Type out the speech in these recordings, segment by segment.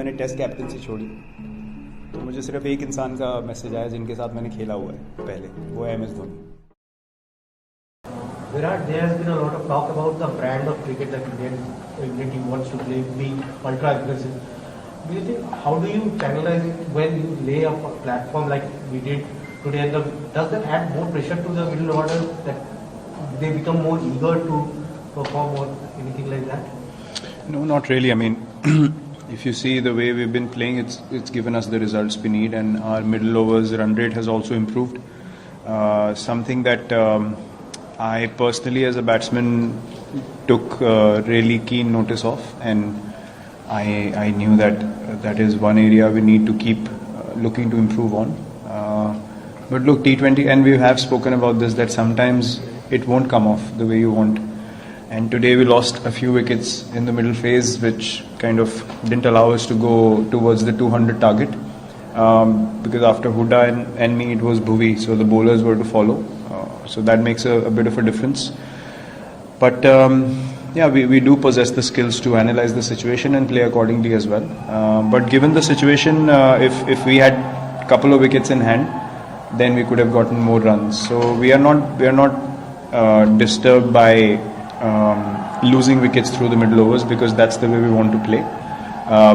मैंने test captaincy छोड़ी तो मुझे सिर्फ एक इंसान का मैसेज आया जिनके साथ मैंने खेला हुआ है पहले, वो है MS Dhoni. Virat, there has been a lot of talk about the brand of cricket that Indian team wants to play, being ultra aggressive. Do you think, how do you channelize it when you lay up a platform like we did today? And does that add more pressure to the middle order that they become more eager to perform or anything like that? No, not really. I mean, if you see the way we've been playing, it's given us the results we need, and our middle overs run rate has also improved. Something that I personally, as a batsman, took really keen notice of, and I knew that is one area we need to keep looking to improve on. But look, T20, and we have spoken about this, that sometimes it won't come off the way you want. And today we lost a few wickets in the middle phase, which kind of didn't allow us to go towards the 200 target. Because after Huda and me, it was Bhuvi, so the bowlers were to follow. So that makes a bit of a difference. But yeah, we do possess the skills to analyze the situation and play accordingly as well. But given the situation, if we had a couple of wickets in hand, then we could have gotten more runs. So we are not disturbed by losing wickets through the middle overs, because that's the way we want to play.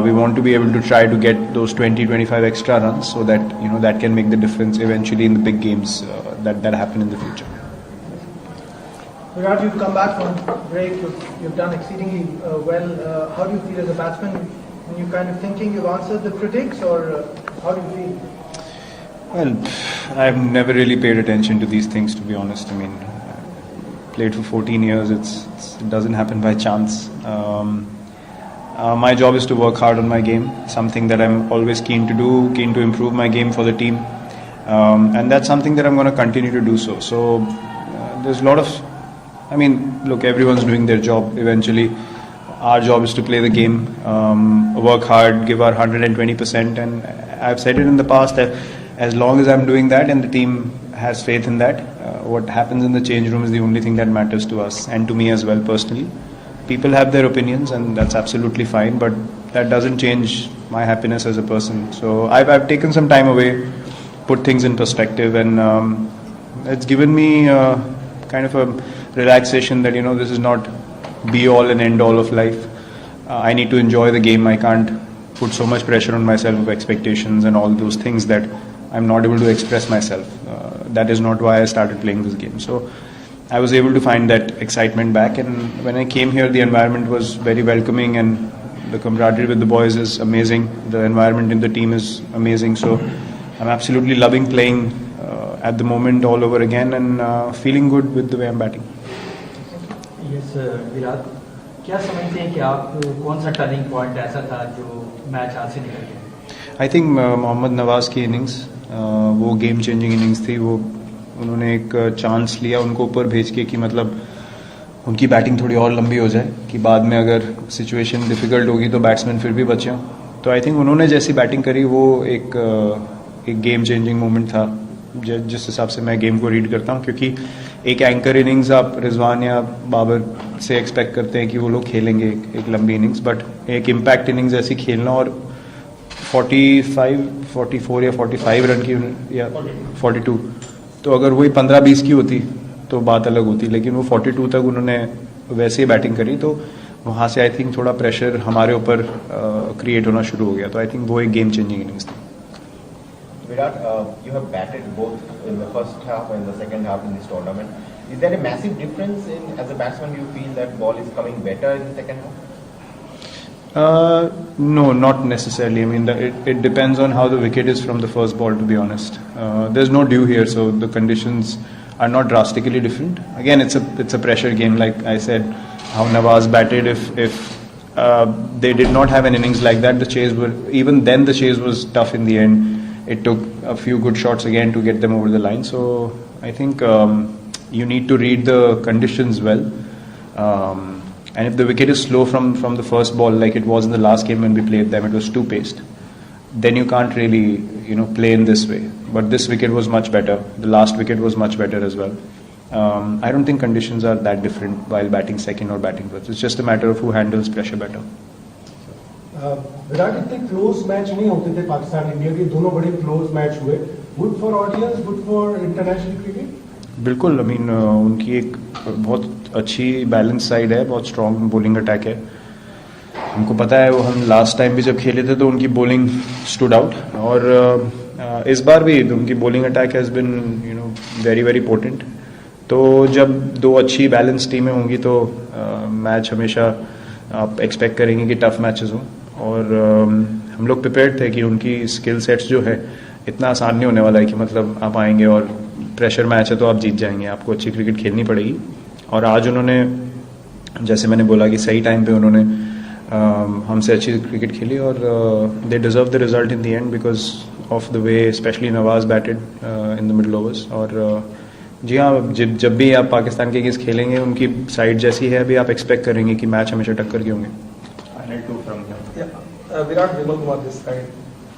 We want to be able to try to get those 20-25 extra runs, so that that can make the difference eventually in the big games that happen in the future. Virat, you've come back from break. You've done exceedingly well. How do you feel as a batsman? Are you kind of thinking you've answered the critics, or how do you feel? Well, I've never really paid attention to these things, to be honest. I mean, played for 14 years. It doesn't happen by chance. My job is to work hard on my game, something that I'm always keen to do, keen to improve my game for the team, and that's something that I'm going to continue to do so. So there's a lot of, I mean, look, everyone's doing their job eventually. Our job is to play the game, work hard, give our 120%, and I've said it in the past that as long as I'm doing that and the team has faith in that, what happens in the change room is the only thing that matters to us and to me as well personally. People have their opinions, and that's absolutely fine, but that doesn't change my happiness as a person. So I've taken some time away, put things in perspective, and it's given me kind of a relaxation that this is not be all and end all of life. I need to enjoy the game. I can't put so much pressure on myself of expectations and all those things that I'm not able to express myself. That is not why I started playing this game. So I was able to find that excitement back, and when I came here, the environment was very welcoming, and the camaraderie with the boys is amazing. The environment in the team is amazing. So I'm absolutely loving playing at the moment all over again, and feeling good with the way I'm batting. Yes, Virat, क्या समझते हैं कि आप कौन सा turning point ऐसा था जो मैच हाथ से निकल गया? आई थिंक मोहम्मद नवाज की इनिंग्स, वो गेम चेंजिंग इनिंग्स थी. वो उन्होंने एक चांस लिया उनको ऊपर भेज के कि मतलब उनकी बैटिंग थोड़ी और लंबी हो जाए, कि बाद में अगर सिचुएशन डिफ़िकल्ट होगी तो बैट्समैन फिर भी बचे हों. तो आई थिंक उन्होंने जैसी बैटिंग करी वो एक गेम चेंजिंग मोमेंट था, जिस हिसाब से मैं गेम को रीड करता हूँ. क्योंकि एक एंकर इनिंग्स आप रिजवान या बाबर से एक्सपेक्ट करते हैं कि वो लोग खेलेंगे एक लंबी इनिंग्स, बट एक इम्पैक्ट इनिंग्स ऐसी खेलना, और 44 या 45 रन की या 42, तो अगर वही 15-20 की होती तो बात अलग होती, लेकिन वो 42 तक उन्होंने वैसे ही बैटिंग करी. तो वहाँ से आई थिंक थोड़ा प्रेशर हमारे ऊपर क्रिएट होना शुरू हो गया. तो आई थिंक वो एक गेम चेंजिंग इनिंग्स थी. Virat, you have batted both in the first half and the second half in this tournament. Is there a massive difference as a batsman, you feel that ball is coming better in the second half? No, not necessarily. I mean, it depends on how the wicket is from the first ball, to be honest. There's no dew here, so the conditions are not drastically different. Again, it's a pressure game, like I said. How Nawaz batted, if they did not have an innings like that, even then the chase was tough in the end. It took a few good shots again to get them over the line. So I think you need to read the conditions well. And if the wicket is slow from the first ball, like it was in the last game when we played them, it was too paced, then you can't really play in this way. But this wicket was much better. The last wicket was much better as well. I don't think conditions are that different while batting second or batting first. It's just a matter of who handles pressure better. Virat, इतने close match नहीं होते थे Pakistan India के, दोनों बड़े close match हुए. Good for audience, good for international cricket. बिल्कुल. I mean उनकी एक बहुत अच्छी बैलेंस साइड है, बहुत स्ट्रॉन्ग बॉलिंग अटैक है. हमको पता है, वो हम लास्ट टाइम भी जब खेले थे तो उनकी बॉलिंग स्टूड आउट, और इस बार भी उनकी bowling attack has been very very potent. तो जब दो अच्छी बैलेंस टीमें होंगी तो मैच हमेशा आप एक्सपेक्ट करेंगे कि टफ मैचेस हों. और हम लोग प्रिपेयर्ड थे कि उनकी स्किल सेट्स जो है इतना आसान नहीं होने वाला है कि मतलब आप आएंगे और प्रेशर मैच है तो आप जीत जाएंगे. आपको अच्छी क्रिकेट खेलनी पड़ेगी. और आज उन्होंने, जैसे मैंने बोला कि सही टाइम पे उन्होंने हमसे अच्छी क्रिकेट खेली, और they deserve the result in the end because of the way specially Nawaz batted in the middle overs. और जी हाँ, जब भी आप पाकिस्तान के अगेंस्ट खेलेंगे, उनकी साइड जैसी है, अभी आप एक्सपेक्ट करेंगे कि मैच हमेशा टक्कर के होंगे. Virat, Vimal Kumar this side.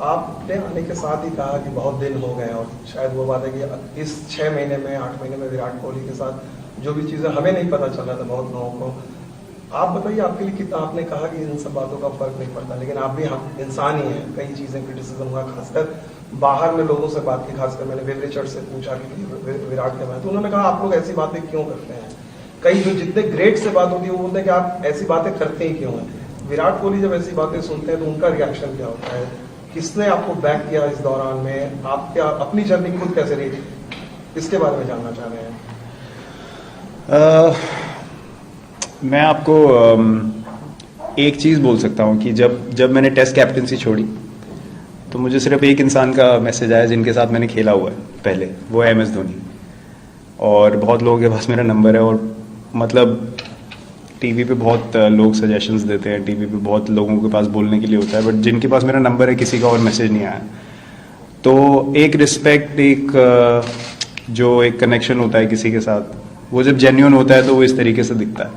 आपने आने के साथ ही कहा कि बहुत दिन हो गए, और शायद वो बात है कि इस 6 महीने में 8 महीने में विराट कोहली के साथ जो भी चीज़ें हमें नहीं पता चल रहा था बहुत लोगों को, आप बताइए आपके लिए कितना. आपने कहा कि इन सब बातों का फर्क नहीं पड़ता, लेकिन आप भी हम इंसान ही हैं. कई चीज़ें क्रिटिसिज्म हुआ, खासकर बाहर में लोगों से बात की. खासकर मैंने विवरेचर से पूछा कि विराट के बारे, तो उन्होंने कहा आप लोग ऐसी बातें क्यों करते हैं. कई जो जितने ग्रेट से बात होती है वो बोलते हैं कि आप ऐसी बातें करते ही क्यों हैं. विराट कोहली जब ऐसी बातें सुनते हैं तो उनका रिएक्शन क्या होता है. किसने आपको बैक किया इस दौरान में, आप क्या अपनी जर्नी खुद कैसे रही, इसके बारे में जानना चाह रहे हैं. मैं आपको एक चीज़ बोल सकता हूँ कि जब मैंने टेस्ट कैप्टनसी छोड़ी तो मुझे सिर्फ एक इंसान का मैसेज आया जिनके साथ मैंने खेला हुआ है पहले, वो है MS धोनी. और बहुत लोगों के पास मेरा नंबर है, और मतलब टीवी पे बहुत लोग सजेशंस देते हैं, टीवी पे बहुत लोगों के पास बोलने के लिए होता है, बट जिनके पास मेरा नंबर है किसी का और मैसेज नहीं आया. तो एक रिस्पेक्ट, एक जो एक कनेक्शन होता है किसी के साथ, वो जब जेन्युइन होता है तो वो इस तरीके से दिखता है,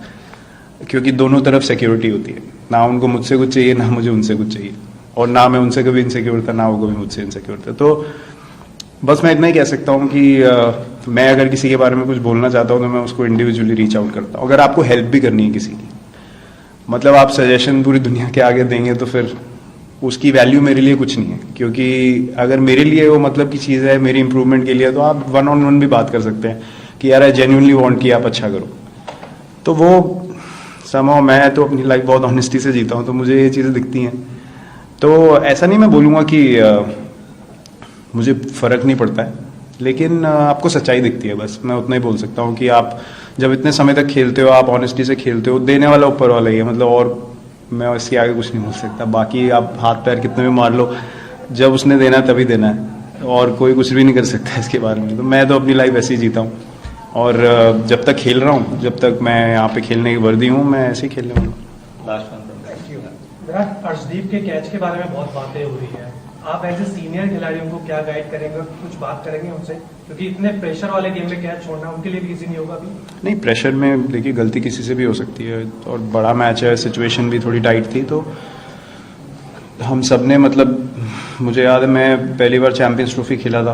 क्योंकि दोनों तरफ सिक्योरिटी होती है. ना उनको मुझसे कुछ चाहिए, ना मुझे उनसे कुछ चाहिए, और ना मैं उनसे कभी इनसिक्योर था, ना वो कभी मुझसे इनसिक्योर था. तो बस मैं इतना ही कह सकता हूँ कि मैं अगर किसी के बारे में कुछ बोलना चाहता हूँ तो मैं उसको इंडिविजुअली रीच आउट करता हूँ. अगर आपको हेल्प भी करनी है किसी की, मतलब आप सजेशन पूरी दुनिया के आगे देंगे तो फिर उसकी वैल्यू मेरे लिए कुछ नहीं है. क्योंकि अगर मेरे लिए वो मतलब की चीज़ है, मेरी इंप्रूवमेंट के लिए, तो आप 1-on-1 भी बात कर सकते हैं कि यार आई जेन्युइनली वांट कि आप अच्छा करो. तो वो समहाउ, मैं तो अपनी लाइफ बहुत ऑनेस्टी से जीता हूँ, तो मुझे ये चीज़ें दिखती हैं. तो ऐसा नहीं मैं बोलूँगा कि मुझे फ़र्क नहीं पड़ता है, लेकिन आपको सच्चाई दिखती है. बस मैं उतना ही बोल सकता हूँ कि आप जब इतने समय तक खेलते हो, आप ऑनेस्टी से खेलते हो, देने वाला ऊपर वाला ही है, मतलब. और मैं इसके आगे कुछ नहीं बोल सकता. बाकी आप हाथ पैर कितने भी मार लो, जब उसने देना है तभी देना है, और कोई कुछ भी नहीं कर सकता इसके बारे में. तो मैं तो अपनी लाइफ ऐसे ही जीता हूँ, और जब तक खेल रहा हूँ, जब तक मैं यहाँ पे खेलने की वर्दी हूँ, मैं ऐसे ही खेलने वाला हूँ. विराट, अर्शदीप के कैच के बारे में बहुत बातें हो रही है. आप एज ए सीनियर खिलाड़ी उनको क्या गाइड करेंगे, कुछ बात करेंगे उनसे, क्योंकि इतने प्रेशर वाले गेम में कैच छोड़ना उनके लिए भी इजी नहीं होगा. अभी नहीं, प्रेशर में देखिए गलती किसी से भी हो सकती है, और बड़ा मैच है, सिचुएशन भी थोड़ी टाइट थी, तो हम सब ने, मतलब मुझे याद है मैं पहली बार चैंपियंस ट्रॉफी खेला था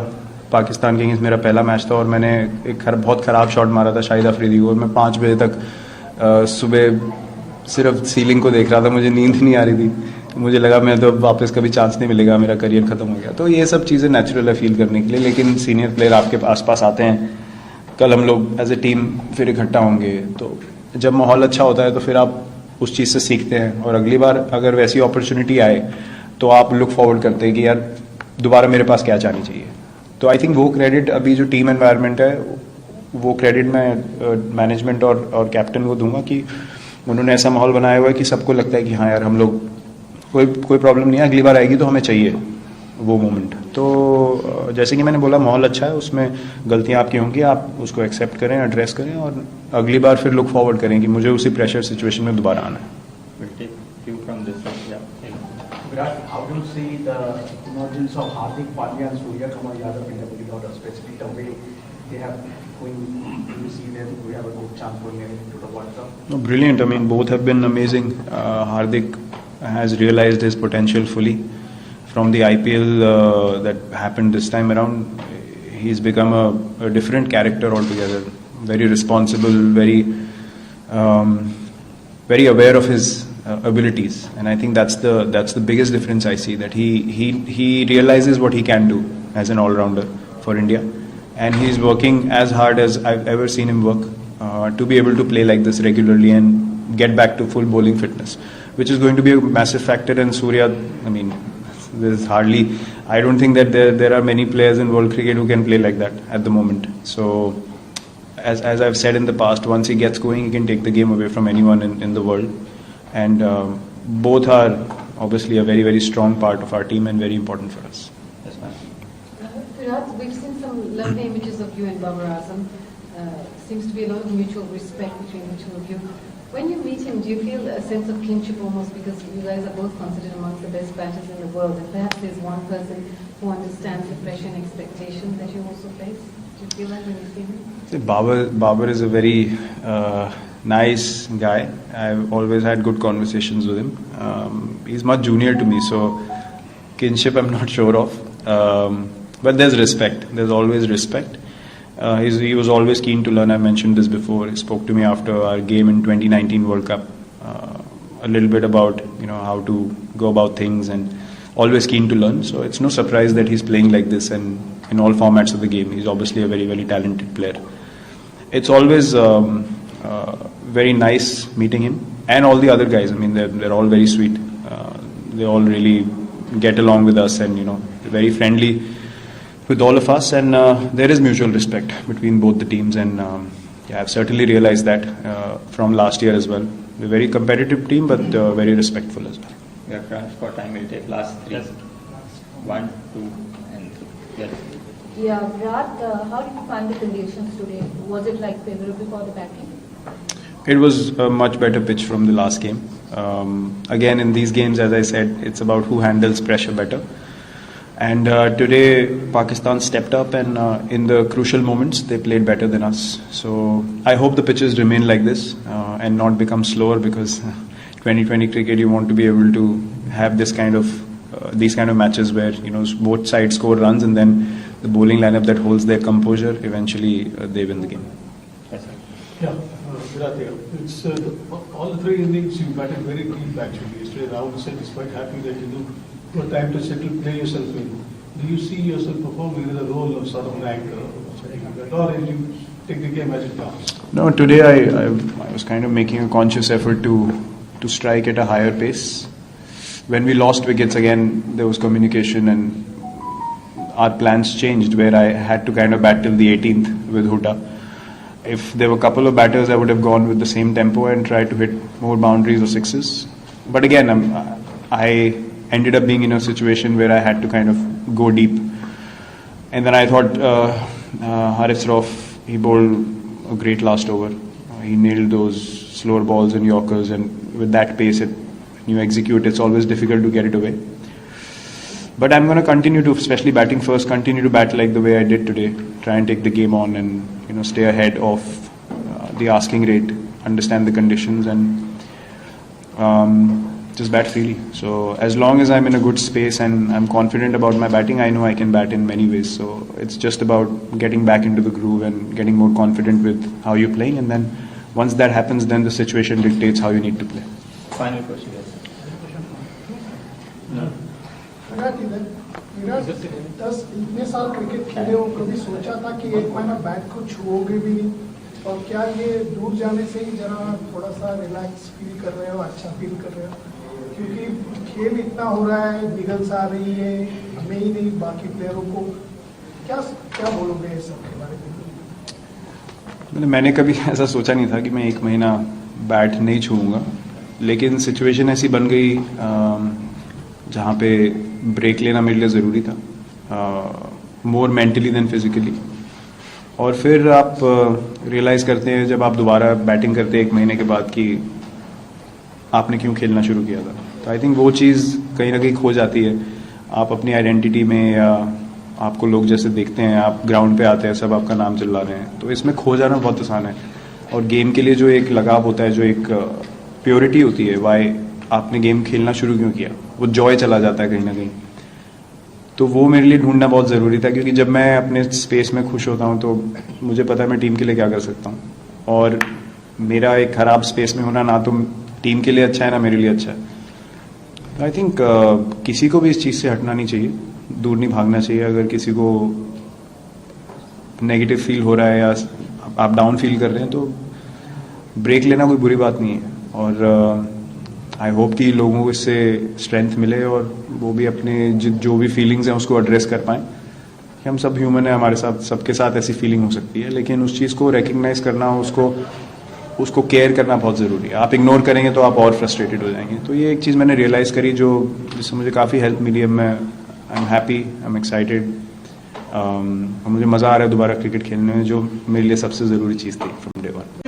पाकिस्तान के अगेंस्ट, मेरा पहला मैच था, और मैंने एक बहुत ख़राब शॉट मारा था शाहिद अफरीदी को, और मैं 5 बजे तक सुबह सिर्फ सीलिंग को देख रहा था, मुझे नींद नहीं आ रही थी. मुझे लगा मैं तो वापस कभी चांस नहीं मिलेगा, मेरा करियर ख़त्म हो गया. तो ये सब चीज़ें नेचुरल है फील करने के लिए, लेकिन सीनियर प्लेयर आपके आसपास आते हैं. कल हम लोग एज ए टीम फिर इकट्ठा होंगे, तो जब माहौल अच्छा होता है तो फिर आप उस चीज़ से सीखते हैं, और अगली बार अगर वैसी अपॉर्चुनिटी आए तो आप लुक फॉरवर्ड करते हैं कि यार दोबारा मेरे पास क्या आनी चाहिए. तो आई थिंक वो क्रेडिट, अभी जो टीम एनवायरनमेंट है, वो क्रेडिट मैं मैनेजमेंट और कैप्टन को दूंगा कि उन्होंने ऐसा माहौल बनाया हुआ है कि सबको लगता है कि हाँ यार हम लोग, कोई प्रॉब्लम नहीं है, अगली बार आएगी तो हमें चाहिए वो मोमेंट. तो जैसे कि मैंने बोला, माहौल अच्छा है, उसमें गलतियां आपकी होंगी, आप उसको एक्सेप्ट करें, एड्रेस करें, और अगली बार फिर लुक फॉरवर्ड करें कि मुझे उसी प्रेशर सिचुएशन में दोबारा आना है. Virat, how do you see the emergence of Hardik Pandya and Surya Kumar Yadav in the middle order, especially the way they have going? Do you see them? Do you have a good chance going into the World Cup? No, brilliant. I mean, both have been amazing. Hardik has realized his potential fully from the IPL that happened this time around. He's become a different character altogether. Very responsible, very aware of his abilities, and I think that's the biggest difference I see. That he realizes what he can do as an all-rounder for India, and he's working as hard as I've ever seen him work to be able to play like this regularly and get back to full bowling fitness, which is going to be a massive factor. And Surya, I mean, there's hardly, I don't think that there are many players in world cricket who can play like that at the moment. So as I've said in the past, once he gets going, he can take the game away from anyone in the world. And both are obviously a very, very strong part of our team and very important for us. Yes, ma'am. Virat, we've seen some lovely images of you and Babar Azam. Seems to be a lot of mutual respect between the two of you. When you meet him, do you feel a sense of kinship almost, because you guys are both considered amongst the best batters in the world, and perhaps there's one person who understands the pressure and expectation that you also face? Do you feel that when you see him? See, Babar is a very nice guy. I've always had good conversations with him. He's much junior to me, so kinship I'm not sure of. But there's respect. There's always respect. He was always keen to learn. I mentioned this before. He spoke to me after our game in 2019 World Cup, a little bit about how to go about things, and always keen to learn. So it's no surprise that he's playing like this and in all formats of the game. He's obviously a very, very talented player. It's always very nice meeting him, and all the other guys. I mean, they're all very sweet. They all really get along with us, and they're very friendly with all of us, and there is mutual respect between both the teams, and I've certainly realized that from last year as well. We're a very competitive team, but very respectful as well. We are crunched for time. We'll take last three. Yes. 1, 2, and 3. Yes. Yeah, Virat, how did you find the conditions today? Was it favorable for the batting? It was a much better pitch from the last game. Again, in these games, as I said, it's about who handles pressure better. And today, Pakistan stepped up, and in the crucial moments, they played better than us. So I hope the pitches remain like this and not become slower, because 2020 cricket, you want to be able to have these kind of matches where both sides score runs, and then the bowling lineup that holds their composure, eventually they win the game. Yes, sir. Yeah, Virat here. It's all the 3 innings you batted very deep actually. Yesterday Rahul said he's quite happy that you have time to settle, play yourself in. Do you see yourself performing in the role of sort of an anchor, or will you take the game as it comes? No, today I was kind of making a conscious effort to strike at a higher pace. When we lost wickets again, there was communication, and our plans changed, where I had to kind of bat till the 18th with Huda. If there were a couple of batters, I would have gone with the same tempo and tried to hit more boundaries or sixes. But again, I ended up being in a situation where I had to kind of go deep. And then I thought Harith Shroff, he bowled a great last over. He nailed those slower balls and Yorkers, and with that pace, when you execute, it's always difficult to get it away. But I'm going to continue to, especially batting first, continue to bat like the way I did today. Try and take the game on, and stay ahead of the asking rate, understand the conditions, and just bat freely. So as long as I'm in a good space and I'm confident about my batting, I know I can bat in many ways. So it's just about getting back into the groove and getting more confident with how you're playing, and then once that happens, then the situation dictates how you need to play. Final question, yes. No. Virat 10 इतने साल cricket खेले हो, कभी सोचा था कि एक महीना बैट को छुओगे भी नहीं? और क्या ये दूर जाने से ही जरा थोड़ा सा रिलैक्स फील कर रहे हो, अच्छा फील कर रहे हो? क्योंकि खेल इतना हो रहा है, निगल्स आ रही है, हमें ही नहीं बाकी प्लेयरों को, क्या बोलोगे इस सब के बारे में? मैंने कभी ऐसा सोचा नहीं था कि मैं एक महीना बैट नहीं छूऊंगा, लेकिन सिचुएशन ऐसी बन गई जहाँ पे ब्रेक लेना मेरे लिए ज़रूरी था, मोर मेंटली देन फिजिकली. और फिर आप रियलाइज़ करते हैं जब आप दोबारा बैटिंग करते हैं एक महीने के बाद कि आपने क्यों खेलना शुरू किया था. तो आई थिंक वो चीज़ कहीं ना कहीं खो जाती है. आप अपनी आइडेंटिटी में, या आपको लोग जैसे देखते हैं, आप ग्राउंड पे आते हैं, सब आपका नाम चिल्ला रहे हैं, तो इसमें खो जाना बहुत आसान है. और गेम के लिए जो एक लगाव होता है, जो एक प्योरिटी होती है, वाई आपने गेम खेलना शुरू क्यों किया, वो जॉय चला जाता है कहीं ना कहीं. तो वो मेरे लिए ढूंढना बहुत ज़रूरी था, क्योंकि जब मैं अपने स्पेस में खुश होता हूँ तो मुझे पता है मैं टीम के लिए क्या कर सकता हूँ. और मेरा एक ख़राब स्पेस में होना ना तो टीम के लिए अच्छा है ना मेरे लिए अच्छा है। आई थिंक किसी को भी इस चीज़ से हटना नहीं चाहिए, दूर नहीं भागना चाहिए। अगर किसी को नेगेटिव फील हो रहा है या आप डाउन फील कर रहे हैं तो ब्रेक लेना कोई बुरी बात नहीं है। और आई होप कि लोगों को इससे स्ट्रेंथ मिले और वो भी अपने जो भी फीलिंग्स हैं उसको एड्रेस कर पाएँ कि हम सब ह्यूमन हैं, हमारे साथ सबके साथ ऐसी फीलिंग हो सकती है, लेकिन उस चीज़ को रिकग्नाइज करना, उसको केयर करना बहुत ज़रूरी है। आप इग्नोर करेंगे तो आप और फ्रस्ट्रेटेड हो जाएंगे। तो ये एक चीज़ मैंने रियलाइज़ करी जिससे मुझे काफ़ी हेल्प मिली। अब मैं I am happy, I am excited, मुझे मज़ा आ रहा है दोबारा क्रिकेट खेलने में, जो मेरे लिए सबसे ज़रूरी चीज़ थी फ्रॉम डे वन।